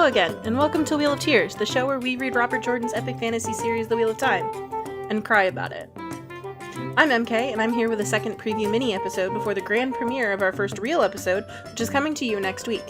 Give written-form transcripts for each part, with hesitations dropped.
Hello again, and welcome to Wheel of Tears, the show where we read Robert Jordan's epic fantasy series The Wheel of Time, and cry about it. I'm MK, and I'm here with a second preview mini-episode before the grand premiere of our first real episode, which is coming to you next week.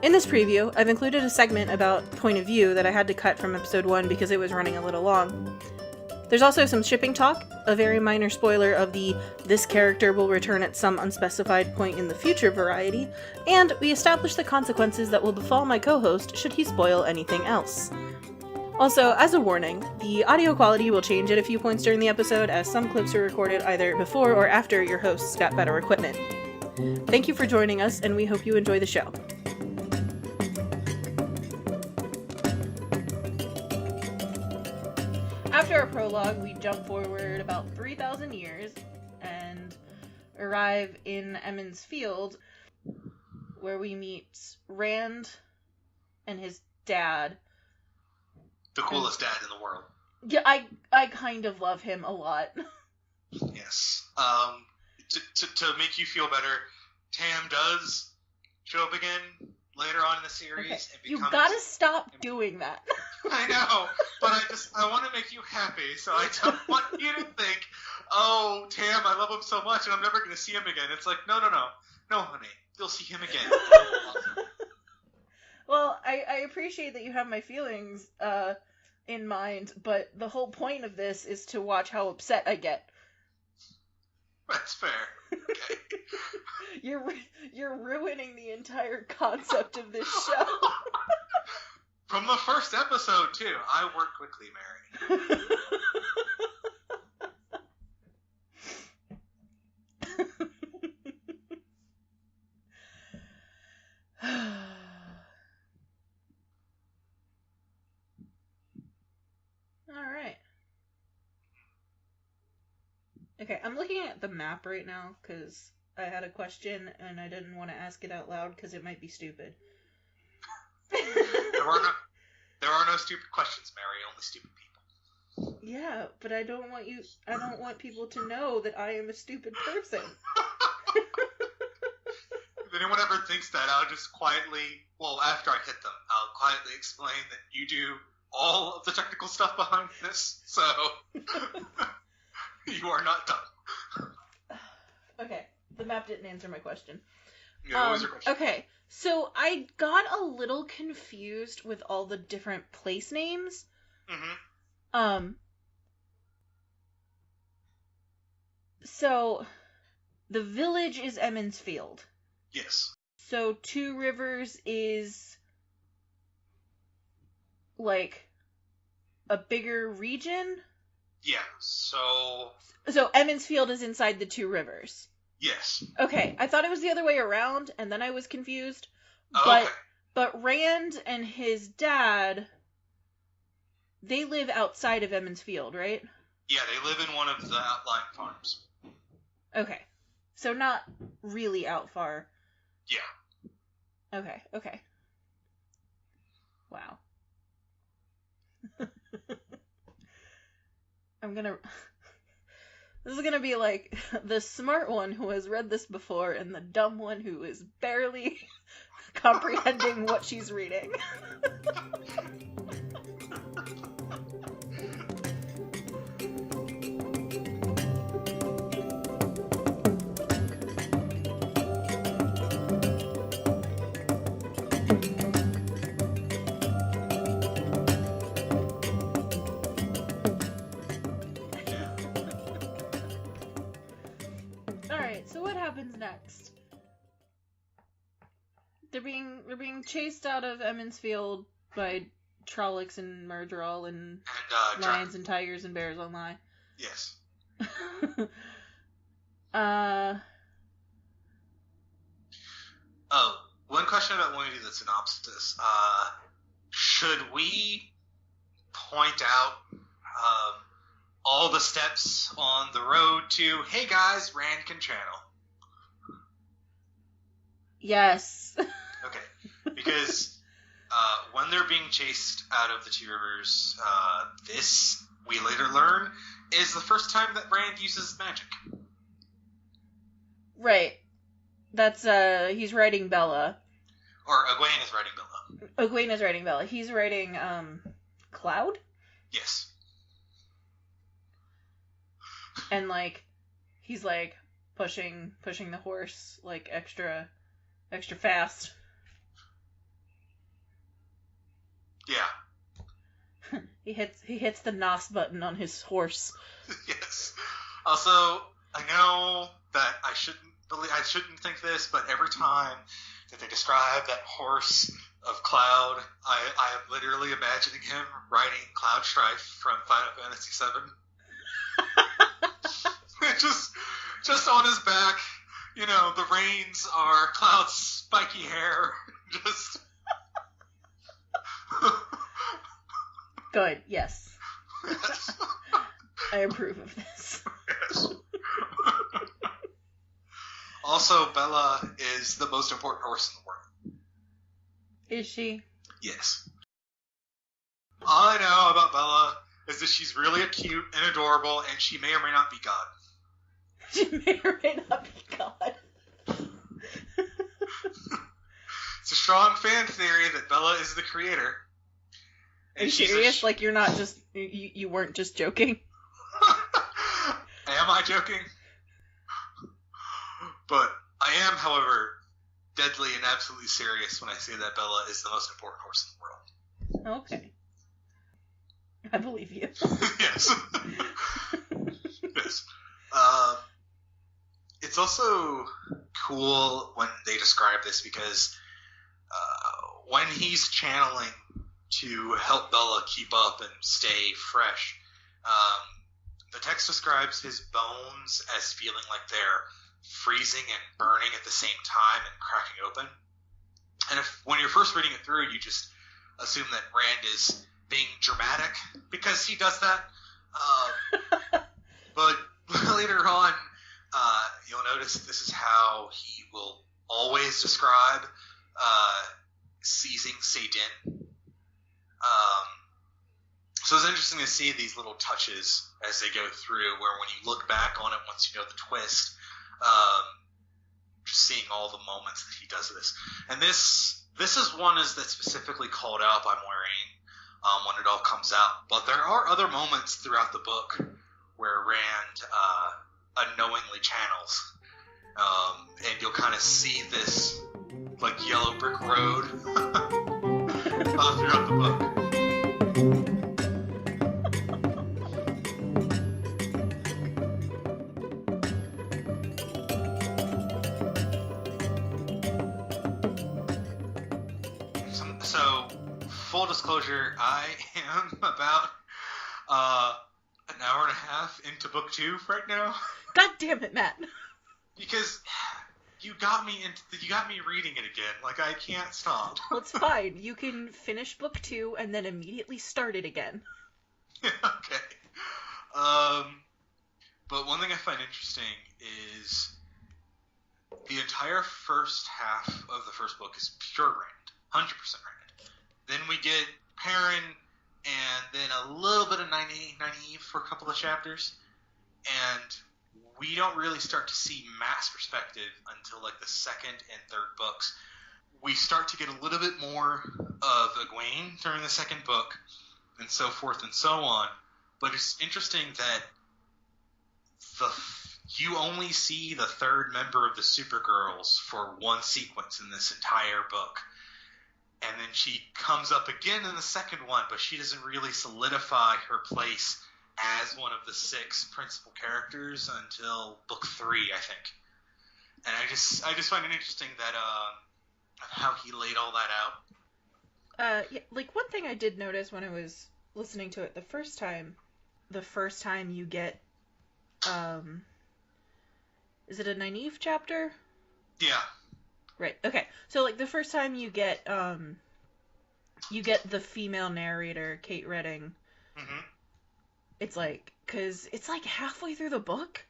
In this preview, I've included a segment about point of view that I had to cut from episode 1 because it was running a little long. There's also some shipping talk, a very minor spoiler of the "this character will return at some unspecified point in the future" variety, and we establish the consequences that will befall my co-host should he spoil anything else. Also, as a warning, the audio quality will change at a few points during the episode, as some clips are recorded either before or after your hosts got better equipment. Thank you for joining us, and we hope you enjoy the show. After our prologue, we jump forward about 3,000 years and arrive in Emmons Field, where we meet Rand and his dad. The coolest dad in the world. Yeah, I kind of love him a lot. Yes. To make you feel better, Tam does show up again later on in the series. Okay. And becomes... You gotta stop doing that. I know, but I want to make you happy, so I don't want you to think, oh, Tam, I love him so much, and I'm never going to see him again. It's like, no, honey, you'll see him again. Well, I appreciate that you have my feelings in mind, but the whole point of this is to watch how upset I get. That's fair. Okay. You're ruining the entire concept of this show. From the first episode, too. I work quickly, Mary. Alright. Okay, I'm looking at the map right now, because I had a question, and I didn't want to ask it out loud, because it might be stupid. There are no stupid questions, Mary, only stupid people. Yeah, but I don't want people to know that I am a stupid person. If anyone ever thinks that, I'll just quietly, after I hit them, I'll quietly explain that you do all of the technical stuff behind this, so you are not dumb. Okay, the map didn't answer my question. Yeah, what was your question? Okay, so I got a little confused with all the different place names. Mm-hmm. So, the village is Emmons Field. Yes. So, Two Rivers is, like, a bigger region? Yeah, so Emmons Field is inside the Two Rivers. Yes. Okay, I thought it was the other way around, and then I was confused. Oh, okay. But Rand and his dad, they live outside of Emmons Field, right? Yeah, they live in one of the outlying farms. Okay. So not really out far. Yeah. Okay. Wow. This is gonna be like the smart one who has read this before and the dumb one who is barely comprehending what she's reading. So what happens next? They're being chased out of Emmons Field by Trollocs and Murderall and lions and tigers and bears on lie. Yes. One question about when we do the synopsis. Should we point out all the steps on the road to, hey guys, Rand can channel? Yes. Okay. Because when they're being chased out of the Two Rivers, this, we later learn, is the first time that Rand uses magic. Right. That's, he's writing Bella. Or Egwene is writing Bella. Egwene is writing Bella. He's writing, Cloud? Yes. And, like, he's, like, pushing the horse, like, extra fast. Yeah. He hits the NOS button on his horse. Yes. Also, I know that I shouldn't think this, but every time that they describe that horse of Cloud, I am literally imagining him riding Cloud Strife from Final Fantasy VII. just on his back, you know, the reins are Cloud's spiky hair. Just good, yes. Yes. I approve of this. Yes. Also, Bella is the most important horse in the world. Is she? Yes. All I know about Bella is that she's really cute and adorable, and she may or may not be God. She may or may not be God. It's a strong fan theory that Bella is the creator. Are you serious? Like, you're not just... You weren't just joking? Am I joking? But I am, however, deadly and absolutely serious when I say that Bella is the most important horse in the world. Okay. I believe you. Yes. Yes. It's also cool when they describe this because when he's channeling to help Bella keep up and stay fresh, the text describes his bones as feeling like they're freezing and burning at the same time and cracking open. And when you're first reading it through, you just assume that Rand is being dramatic because he does that. But later on, you'll notice this is how he will always describe seizing Saidin. So it's interesting to see these little touches as they go through, where when you look back on it once you know the twist, just seeing all the moments that he does this. And this is one that's specifically called out by Moiraine when it all comes out. But there are other moments throughout the book where Rand unknowingly channels. And you'll kind of see this like yellow brick road throughout the book. So, full disclosure, I am about an hour and a half into book 2 right now. God damn it, Matt. Because you got me reading it again. Like, I can't stop. Well, it's fine. You can finish book 2 and then immediately start it again. Okay. But one thing I find interesting is the entire first half of the first book is pure Rand. 100% Rand. Then we get Perrin and then a little bit of Nynaeve for a couple of chapters. And we don't really start to see Matt's perspective until like the second and third books. We start to get a little bit more of Egwene during the second book, and so forth and so on. But it's interesting that you only see the third member of the Supergirls for one sequence in this entire book. And then she comes up again in the second one, but she doesn't really solidify her place as one of the 6 principal characters until book 3, I think. And I just find it interesting that how he laid all that out. Yeah, like one thing I did notice when I was listening to it the first time you get, is it a Nynaeve chapter? Yeah. Right. Okay. So like the first time you get the female narrator, Kate Redding. Mm-hmm. It's like, cause it's like halfway through the book.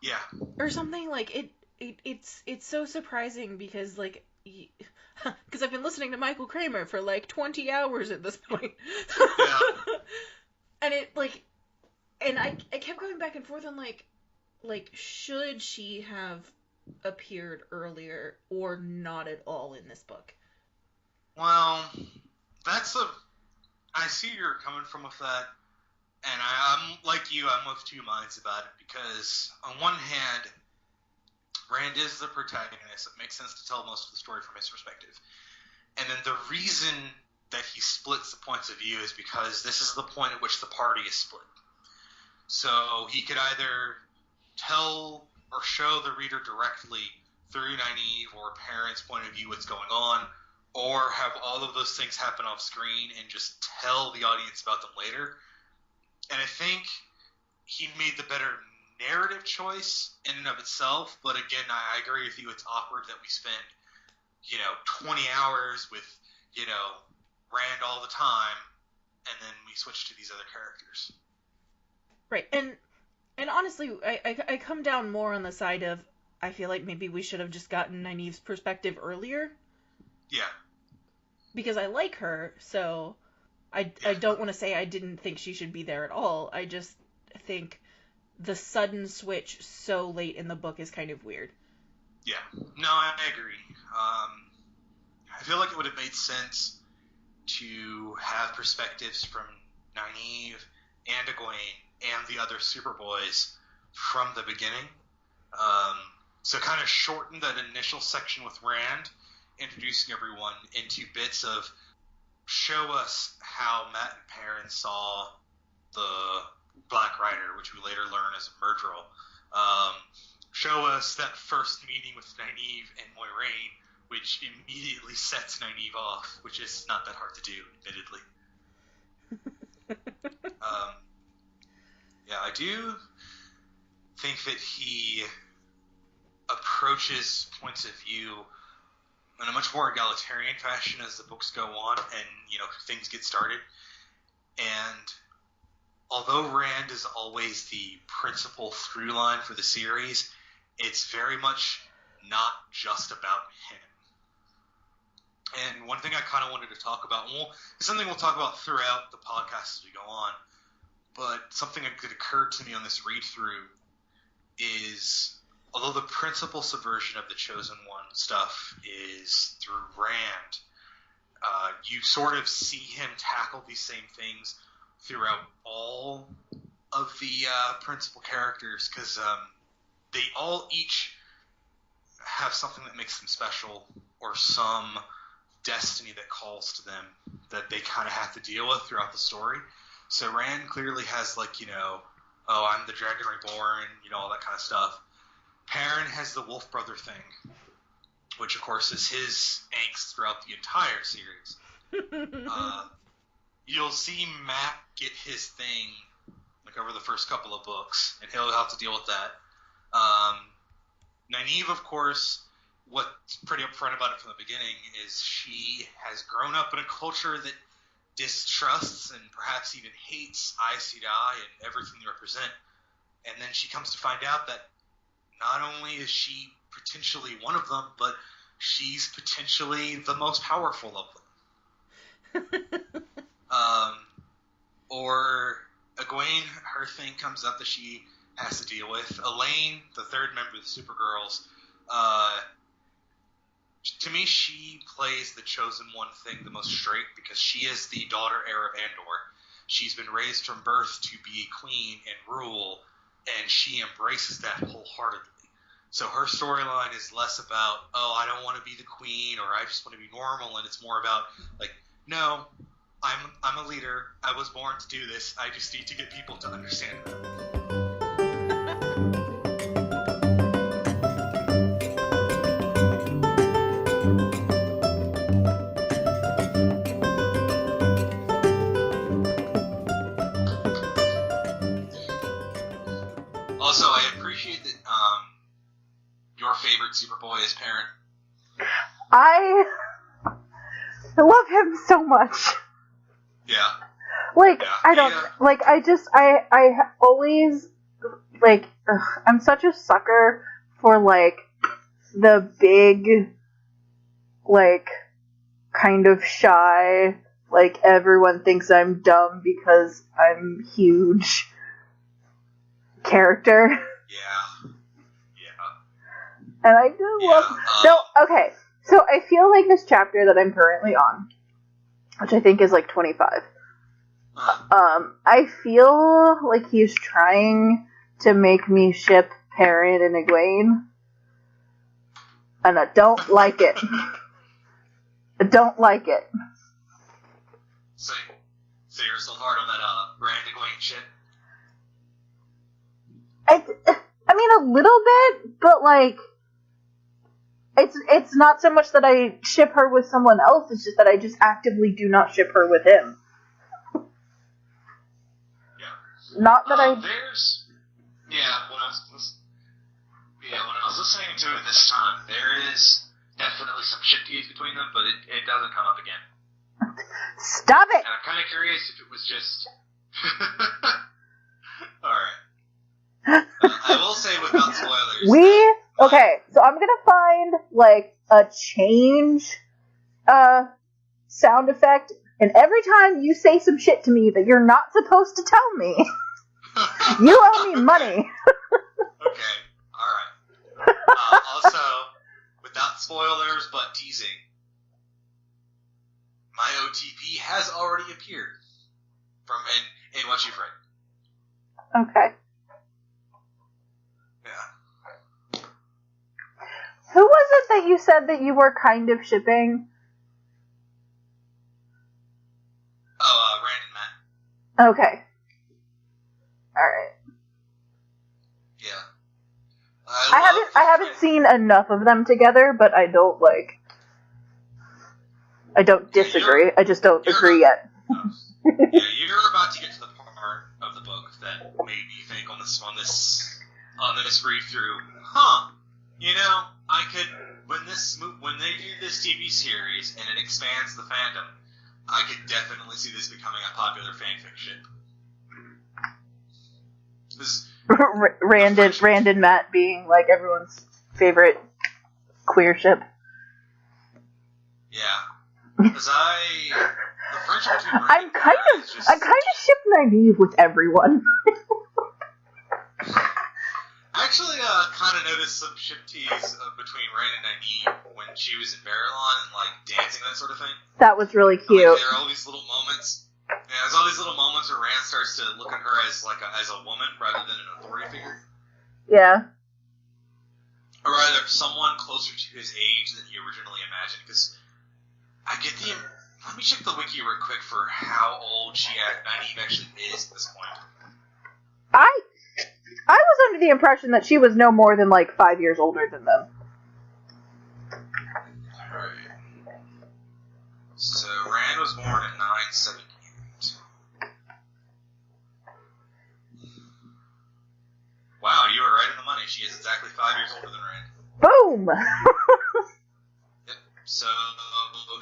Yeah. Or something. Like it's so surprising because like, because I've been listening to Michael Kramer for like 20 hours at this point. Yeah. And it like, and I kept going back and forth on like should she have appeared earlier or not at all in this book? Well, I see where you're coming from with that, and I'm like you, I'm of two minds about it, because on one hand, Rand is the protagonist. It makes sense to tell most of the story from his perspective. And then the reason that he splits the points of view is because this is the point at which the party is split. So he could either tell or show the reader directly through Nynaeve or Perrin's point of view what's going on, or have all of those things happen off screen and just tell the audience about them later. And I think he made the better narrative choice in and of itself, but again, I agree with you, it's awkward that we spend, 20 hours with, Rand all the time, and then we switch to these other characters. Right, and honestly, I come down more on the side of, I feel like maybe we should have just gotten Nynaeve's perspective earlier. Yeah. Because I like her, so I don't want to say I didn't think she should be there at all. I just think the sudden switch so late in the book is kind of weird. Yeah. No, I agree. I feel like it would have made sense to have perspectives from Nynaeve and Egwene and the other Superboys from the beginning. So kind of shorten that initial section with Rand, introducing everyone into bits of show us how Matt and Perrin saw the Black Rider, which we later learn is a Myrddraal. Show us that first meeting with Nynaeve and Moiraine, which immediately sets Nynaeve off, which is not that hard to do, admittedly. Yeah, I do think that he approaches points of view in a much more egalitarian fashion as the books go on and, things get started. And although Rand is always the principal through line for the series, it's very much not just about him. And one thing I kind of wanted to talk about, it's something we'll talk about throughout the podcast as we go on, but something that occurred to me on this read-through is, although the principal subversion of the Chosen One stuff is through Rand, you sort of see him tackle these same things throughout all of the principal characters, because they all each have something that makes them special, or some destiny that calls to them that they kind of have to deal with throughout the story. So Rand clearly has, I'm the Dragon Reborn, all that kind of stuff. Perrin has the Wolf Brother thing, which of course is his angst throughout the entire series. You'll see Matt get his thing over the first couple of books, and he'll have to deal with that. Nynaeve, of course, what's pretty upfront about it from the beginning is she has grown up in a culture that distrusts and perhaps even hates Aes Sedai and everything they represent. And then she comes to find out that not only is she potentially one of them, but she's potentially the most powerful of them. Or Egwene, her thing comes up that she has to deal with. Elaine, the third member of the Supergirls, to me, she plays the Chosen One thing the most straight, because she is the daughter heir of Andor. She's been raised from birth to be a queen and rule, and she embraces that wholeheartedly. So her storyline is less about, I don't want to be the queen, or I just want to be normal, and it's more about, no, I'm a leader. I was born to do this. I just need to get people to understand that. Also, I appreciate that your favorite Superboy is Perrin. I love him so much. Yeah. I don't, I always, I'm such a sucker for, the big, kind of shy, everyone thinks I'm dumb because I'm huge character. Yeah. And I do love... okay. So I feel like this chapter that I'm currently on, which I think is like 25, I feel like he's trying to make me ship Ferret and Egwene, and I don't like it. I don't like it. So you're still hard on that Brand Egwene shit? I mean, a little bit, but like, it's not so much that I ship her with someone else, it's just that I just actively do not ship her with him. Yeah. Not that when I was listening to it this time, there is definitely some shit tease between them, but it doesn't come up again. Stop it! And I'm kind of curious if it was just... Alright. I will say without spoilers... Okay, so I'm gonna find, like, a change, sound effect, and every time you say some shit to me that you're not supposed to tell me, you owe me money. Okay, alright. Also, without spoilers, but teasing, my OTP has already appeared in what you've read. Okay. Yeah. Who was it that you said that you were kind of shipping? Oh, Rand and Matt. Okay. Alright. Yeah. I haven't seen enough of them together, but I don't disagree. I just don't agree yet. Yeah, you're about to get to the part of the book that made me think on this read through. You know, I could when they do this TV series and it expands the fandom, I could definitely see this becoming a popular fanfiction. Rand and Matt being like everyone's favorite queer ship. Yeah. Because the friendship between Rand I'm kind of ship naive with everyone. I actually kind of noticed some ship tease between Rand and Nynaeve when she was in Verilon and like dancing, that sort of thing. That was really cute. Like, there are all these little moments. Yeah, there's all these little moments where Rand starts to look at her as as a woman rather than an authority figure. Yeah. Or rather, someone closer to his age than he originally imagined. Because I get the... Let me check the wiki real quick for how old Nynaeve actually is at this point. I was under the impression that she was no more than like 5 years older than them. Alright. So, Rand was born in 978. Wow, you were right on the money. She is exactly 5 years older than Rand. Boom! Yep. So,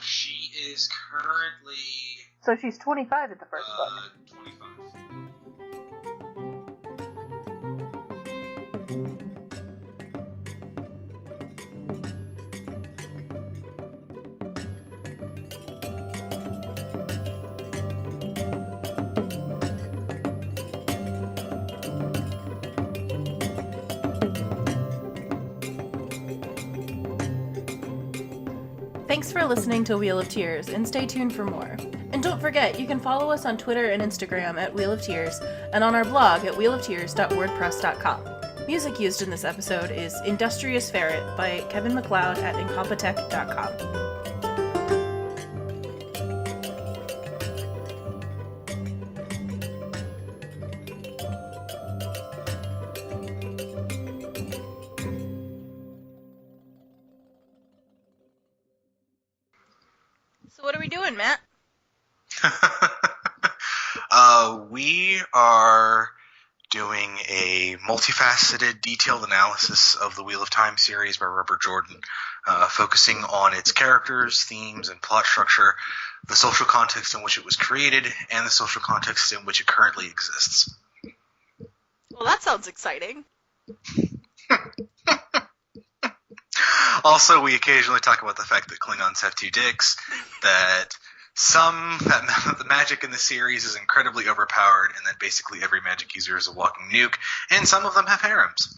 she is currently... So she's 25 at the first book. 25. Thanks for listening to Wheel of Tears, and stay tuned for more. And don't forget, you can follow us on Twitter and Instagram at Wheel of Tears, and on our blog at wheeloftears.wordpress.com. Music used in this episode is Industrious Ferret by Kevin MacLeod at incompetech.com. So what are we doing, Matt? We are doing a multifaceted, detailed analysis of the Wheel of Time series by Robert Jordan, focusing on its characters, themes, and plot structure, the social context in which it was created, and the social context in which it currently exists. Well, that sounds exciting. Also, we occasionally talk about the fact that Klingons have two dicks, that the magic in the series is incredibly overpowered, and that basically every magic user is a walking nuke, and some of them have harems.